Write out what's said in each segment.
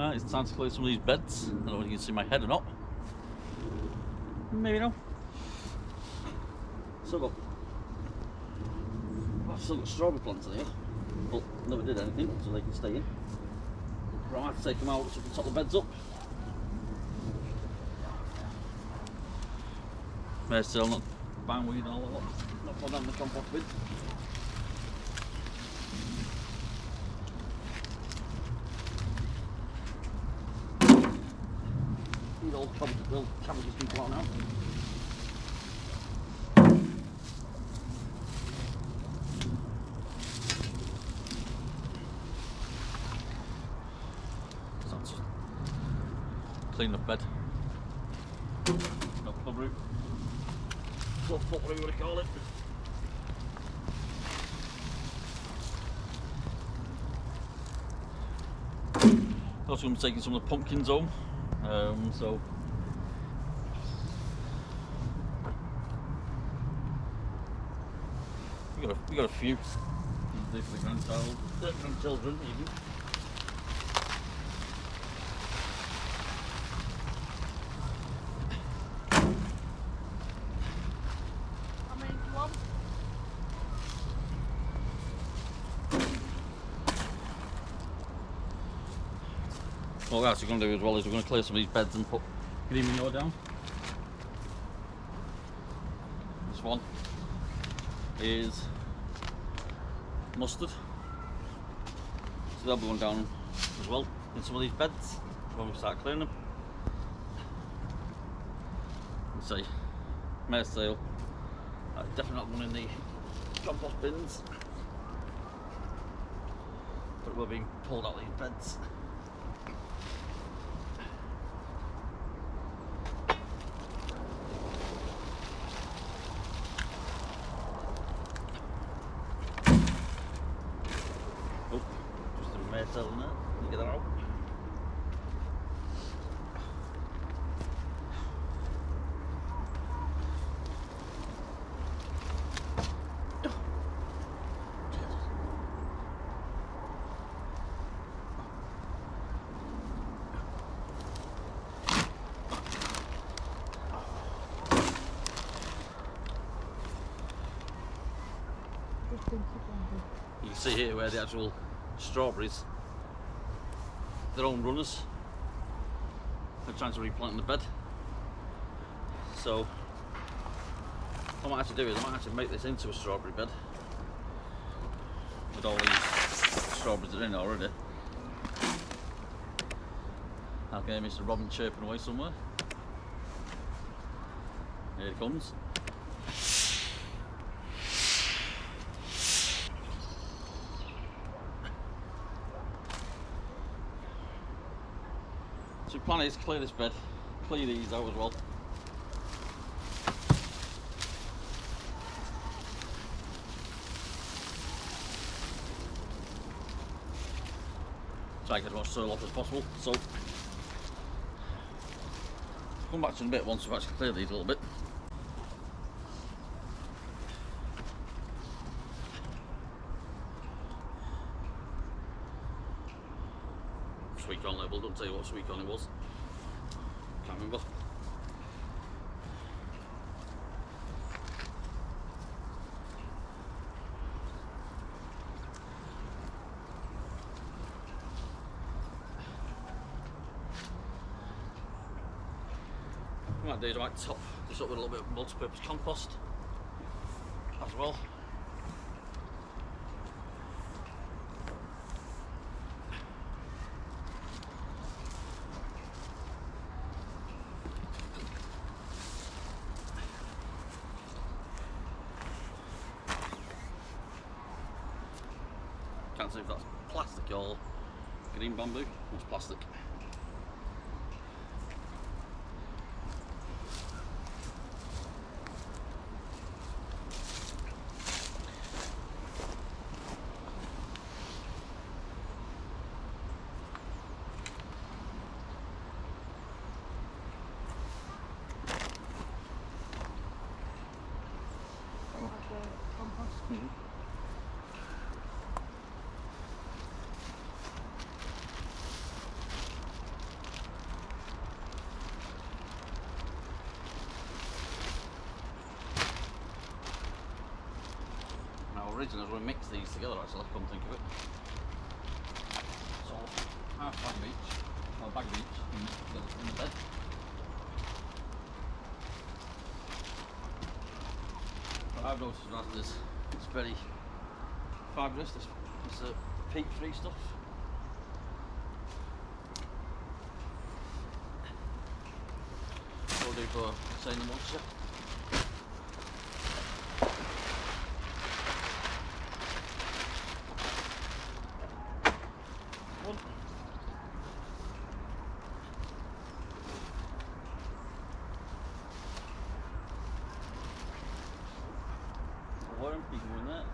Right, it's time to clear some of these beds. I don't know if you can see my head or not. Maybe no. I've still got strawberry plants in here, but never did anything, so they can stay in. Right, I have to take them out so we can top the beds up. They're still not bangweed and all that. Not put down the compost bin. These old cabbages can blown out. So that's just clean up bed. No club root. Club foot, whatever you want to call it. Also, I'm taking some of the pumpkins home. So we got a few. For the grandchildren even. How many do you want? What we're actually going to do as well is we're going to clear some of these beds and put green manure down. This one is mustard, so that'll be going down as well in some of these beds when we start clearing them. Let's see, mare's tail, definitely not one in the compost bins, but we're being pulled out of these beds. Tail in there, you get that out. You can see here where the actual strawberries, their own runners. They're trying to replant in the bed. So what I might actually do is I might actually make this into a strawberry bed with all these strawberries that are in already. I'll get Mr. Robin chirping away somewhere. Here he comes. So the plan is clear this bed, clear these out as well. Try to get as much soil off as possible. So come back to in a bit once we've actually cleared these a little bit. Sweet corn label, don't tell you what sweet corn it was. Can't remember. What I might do is I might top this up with a little bit of multi-purpose compost as well. Can't see if that's plastic or green bamboo. It's plastic. Mm-hmm. originally I was going to mix these together actually, come think of it. So half bag of each, or a bag of each, in the bed. What I've noticed about this, it's very fabulous, this peat free stuff. What I'll do for saying the monster. Worm, you can go in there.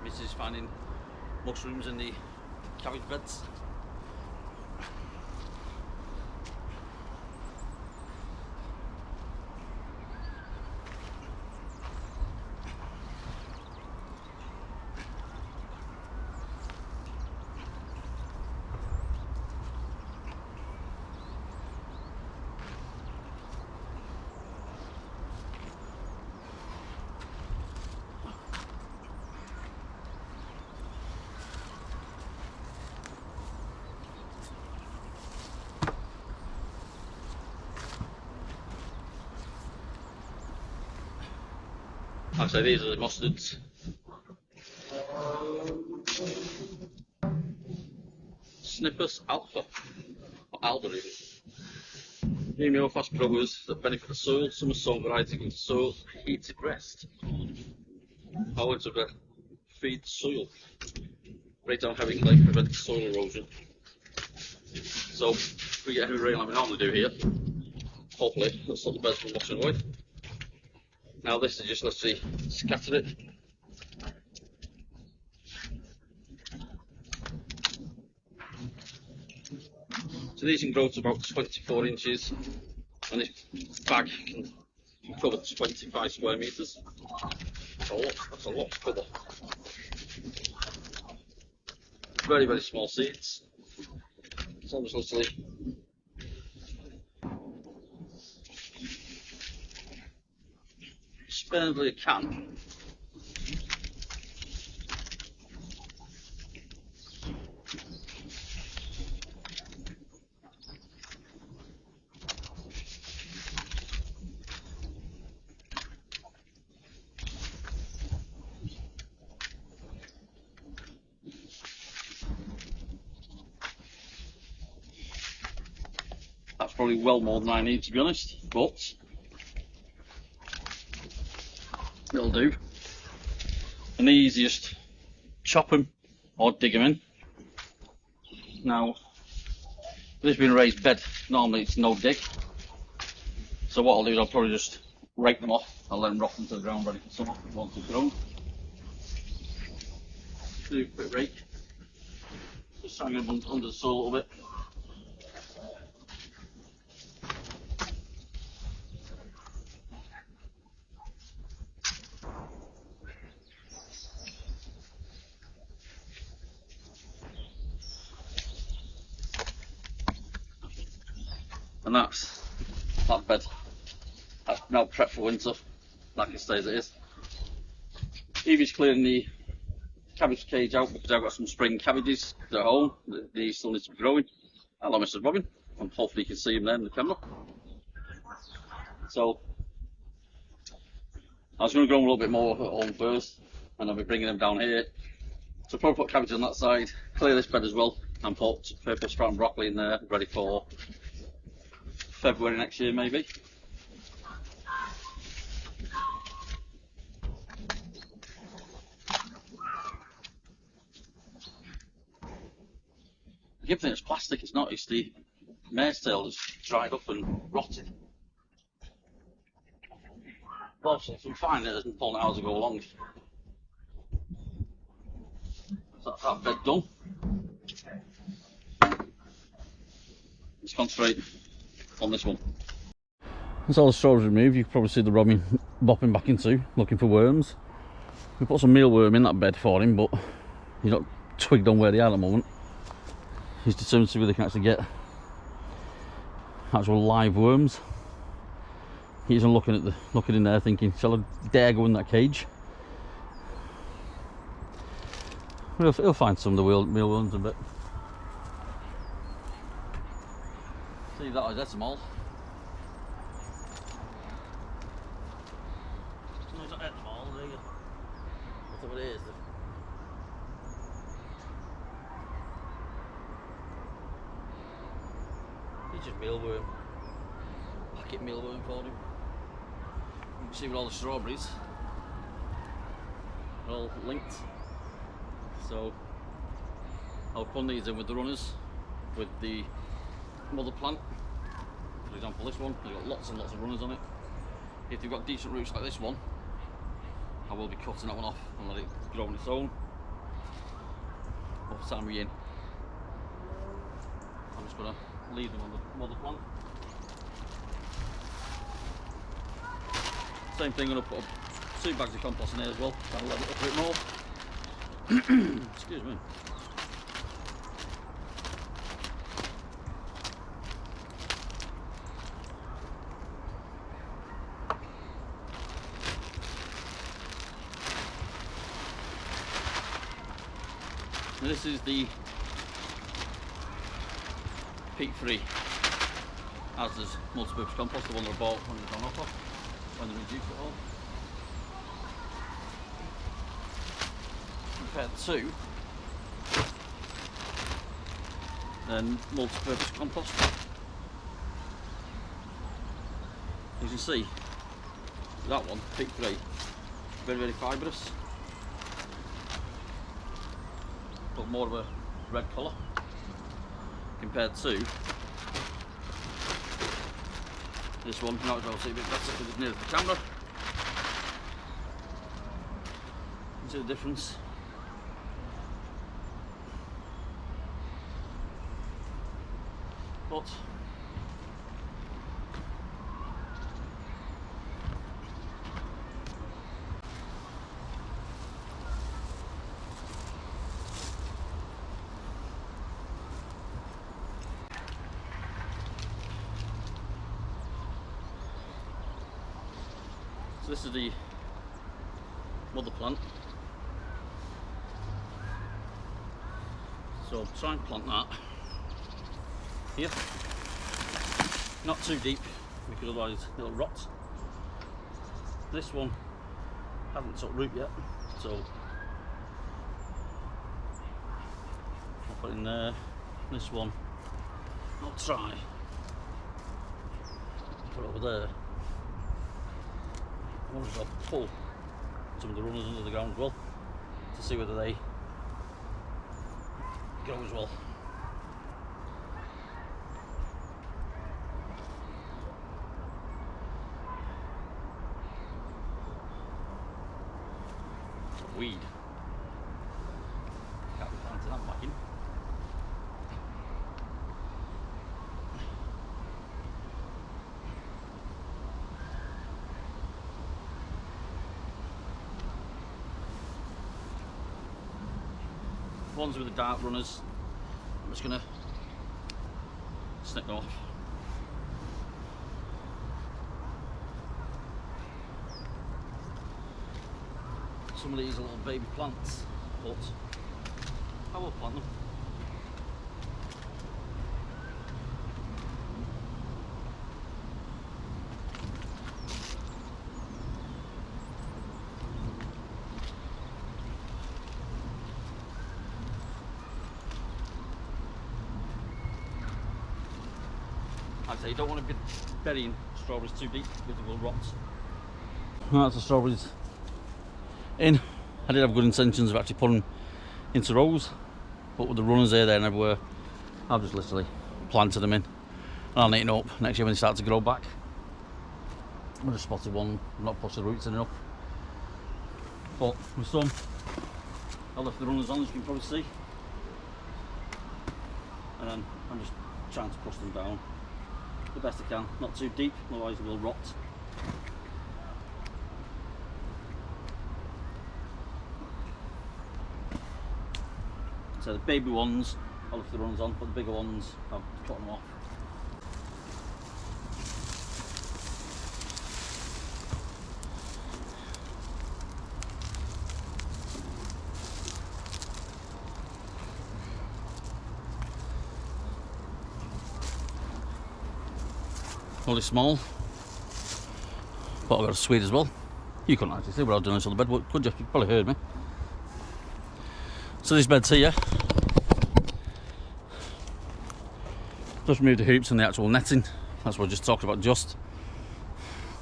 This is finding mushrooms in the cabbage beds. Like I say, these are the mustards. Snippus alpha, or alder even. New fast growers that benefit the soil. Some are sown varieties into soil, heated rest. Power to feed the soil. Break down heavy clay, prevent soil erosion. So, if we get heavy rain like we normally do here, hopefully that'll stop the beds from washing away. Now this is just literally scattered it. So these can grow to about 24 inches, and this bag can cover 25 square metres. That's a lot to cover. Very, very small seeds. So just literally spin a can. That's probably well more than I need, to be honest, but it'll do. And the easiest, chop them or dig them in. Now, this being a raised bed, normally it's no dig. So what I'll do is I'll probably just rake them off. I'll let them rot into the ground ready for summer once they've grown. Do a quick rake. Just hang them under the soil a little bit. And that's that bed. That's now prepped for winter, like it stays as it is. Evie's clearing the cabbage cage out because I've got some spring cabbages at home. These still need to be growing. Hello, Mrs. Robin, and hopefully you can see them there in the camera. So I was going to grow them a little bit more at home first, and I'll be bringing them down here. So probably put cabbage on that side, clear this bed as well, and put purple sprout broccoli in there, ready for February next year maybe. The good thing it's plastic, it's not, it's the mare's tail that's dried up and rotted. obviously if I'm finding it and pulling it out as I go along. So that's that bed done. Let's concentrate on this one. Once all the straws removed, you can probably see the Robin bopping back into, looking for worms. We put some mealworm in that bed for him, but he's not twigged on where they are at the moment. He's determined to see whether they can actually get actual live worms. He's looking in there thinking, shall I dare go in that cage? He'll find some of the mealworms a bit. See that, that's them all. No, he's not at them all, there you go. That's what it is. It's just mealworm. Packet mealworm for him. You can see with all the strawberries, they're all linked. So I'll put these in with the runners, with the mother plant. For example, this one, you've got lots and lots of runners on it. If you've got decent roots like this one, I will be cutting that one off and let it grow on its own. But for the time being, I'm just going to leave them on the mother plant. Same thing, I'm going to put 2 bags of compost in here as well, that'll let it up a bit more. Excuse me. Now this is the peat-free Asda's multi-purpose compost, the one that I bought when it was on offer, when they reduced it all. Compared to then multi-purpose compost. You can see that one, peat-free, very, very fibrous, but more of a red colour compared to this one. Now I'll see a bit better because it's near the camera. You can see the difference. But so this is the mother plant. So I'll try and plant that here, not too deep because otherwise it'll rot. This one hasn't took root yet, so I'll put in there. This one I'll try put it over there. I'll pull some of the runners under the ground as well to see whether they grow as well. Weed. Can't be planting that back in. Ones with the dark runners, I'm just going to snip them off. Some of these are little baby plants, but I will plant them. Like I say, you don't want to be burying strawberries too deep because they will rot. That's the strawberries in. I did have good intentions of actually putting them into rows, but with the runners here, there and everywhere, I've just literally planted them in and I'll neaten up next year when they start to grow back. I just spotted one, not pushed the roots in enough. But with some, I left the runners on, as you can probably see. And then I'm just trying to push them down the best I can, not too deep, otherwise they will rot. So the baby ones, I left the runners on, but the bigger ones, I've cut them off. Only small, but I've got a Swede as well. You couldn't actually see what I've done on the bed, but could you? You probably heard me. So this bed's here. Just removed the hoops and the actual netting. That's what I just talked about. Just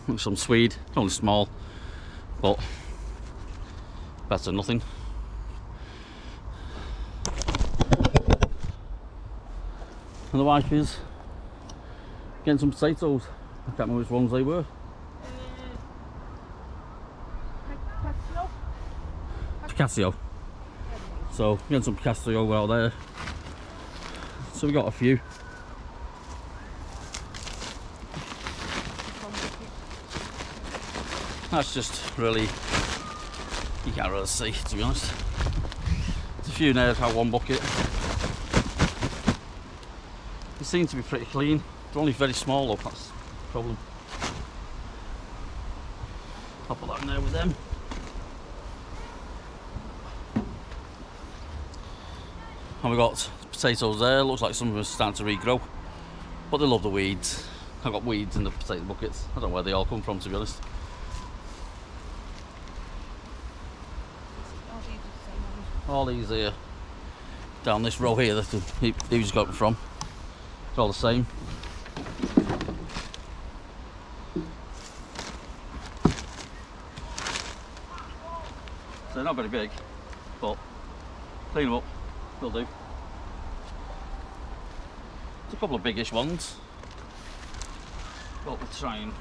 look, some Swede, only small, but better than nothing. And the wife is getting some potatoes. I can't remember which ones they were. Picasso. So getting some Picasso out there. So we got a few. That's just really, you can't really see, to be honest. There's a few there out one bucket. They seem to be pretty clean. They're only very small though, that's the problem. I'll put that in there with them. And we got potatoes there. Looks like some of them are starting to regrow, but they love the weeds. I've got weeds in the potato buckets. I don't know where they all come from, to be honest. All these here, down this row here, that he just got them from. It's all the same. So they're not very big, but clean them up, they'll do. There's a couple of biggish ones, but we'll try and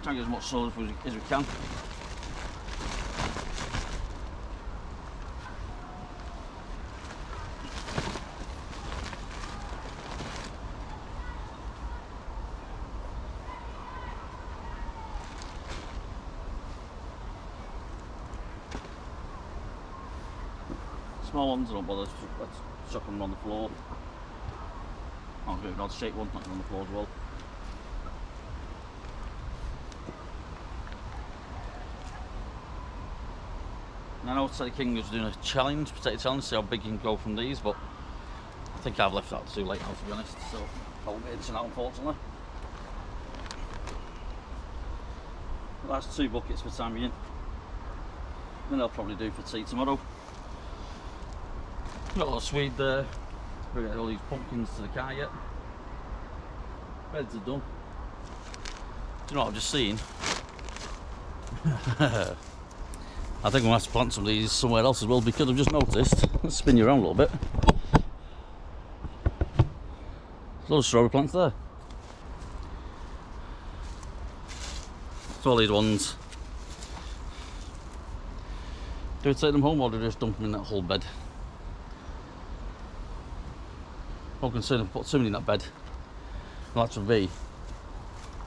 get as much soil as we can. Small ones, I don't bother, let's chuck them on the floor. I'll do an odd shaped one, not on the floor as well. And I know Teddy King was doing a challenge, potato challenge, see how big you can go from these, but I think I've left that too late now, to be honest, so I won't be itching out, unfortunately. But that's 2 buckets for the time being. Then I'll probably do for tea tomorrow. Got a lot of Swede there. We're getting all these pumpkins to the car yet. Beds are done. Do you know what I've just seen? I think I'm going to have to plant some of these somewhere else as well, because I've just noticed, let's spin you around a little bit, there's a lot of strawberry plants there. So all these ones, do we take them home or do we just dump them in that whole bed? I'm concerned if I put too many in that bed, well, that should be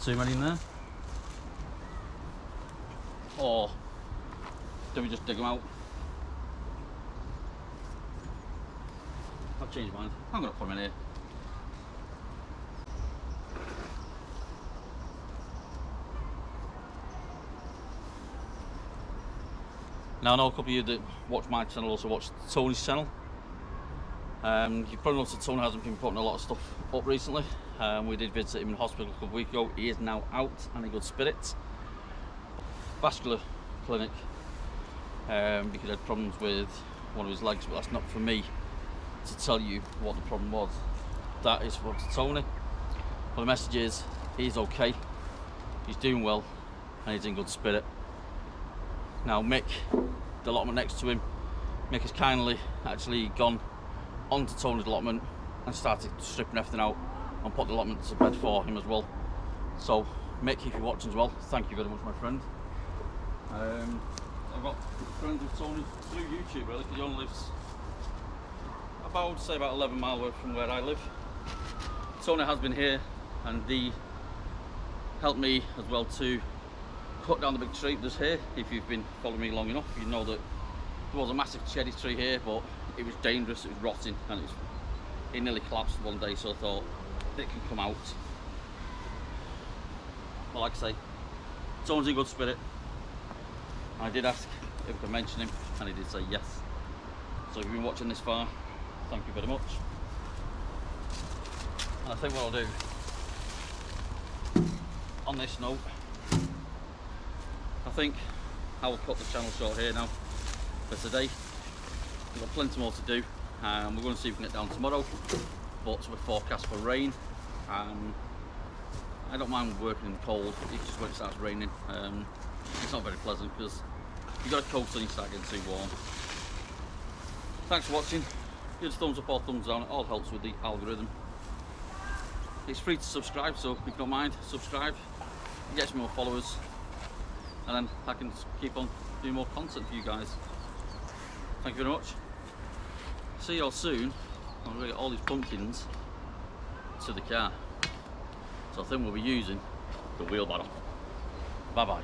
too many in there. Or do we just dig them out? I've changed my mind. I'm going to put them in here. Now I know a couple of you that watch my channel also watch Tony's channel. You probably noticed that Tony hasn't been putting a lot of stuff up recently. We did visit him in hospital a couple of weeks ago. He is now out and in good spirits. Vascular clinic. Because he had problems with one of his legs, but that's not for me to tell you what the problem was. That is for Tony. But the message is, he's okay, he's doing well, and he's in good spirit. Now Mick, the allotment next to him, Mick has kindly actually gone onto Tony's allotment and started stripping everything out and put the allotment to bed for him as well. So Mick, if you're watching as well, thank you very much, my friend. I've got friends with Tony through YouTube really, because he only lives about, say, about 11 miles away from where I live. Tony has been here and he helped me as well to cut down the big tree that's here. If you've been following me long enough, you know that there was a massive cherry tree here, but it was dangerous, it was rotting, and it nearly collapsed one day, so I thought it can come out. But like I say, Tony's in good spirit. I did ask if I could mention him, and he did say yes. So if you've been watching this far, thank you very much. And I think what I'll do on this note, I think I will cut the channel short here now for today. We've got plenty more to do, and we're going to see if we can get down tomorrow, but we're forecast for rain. I don't mind working in the cold, it's just when it starts raining. It's not very pleasant because you've got a coat on, you start getting too warm. Thanks for watching. Give us a thumbs up or thumbs down, it all helps with the algorithm. It's free to subscribe, so if you don't mind, subscribe. It gets me more followers, and then I can keep on doing more content for you guys. Thank you very much. See you all soon. I'm going to get all these pumpkins to the car. So I think we'll be using the wheelbarrow. Bye bye.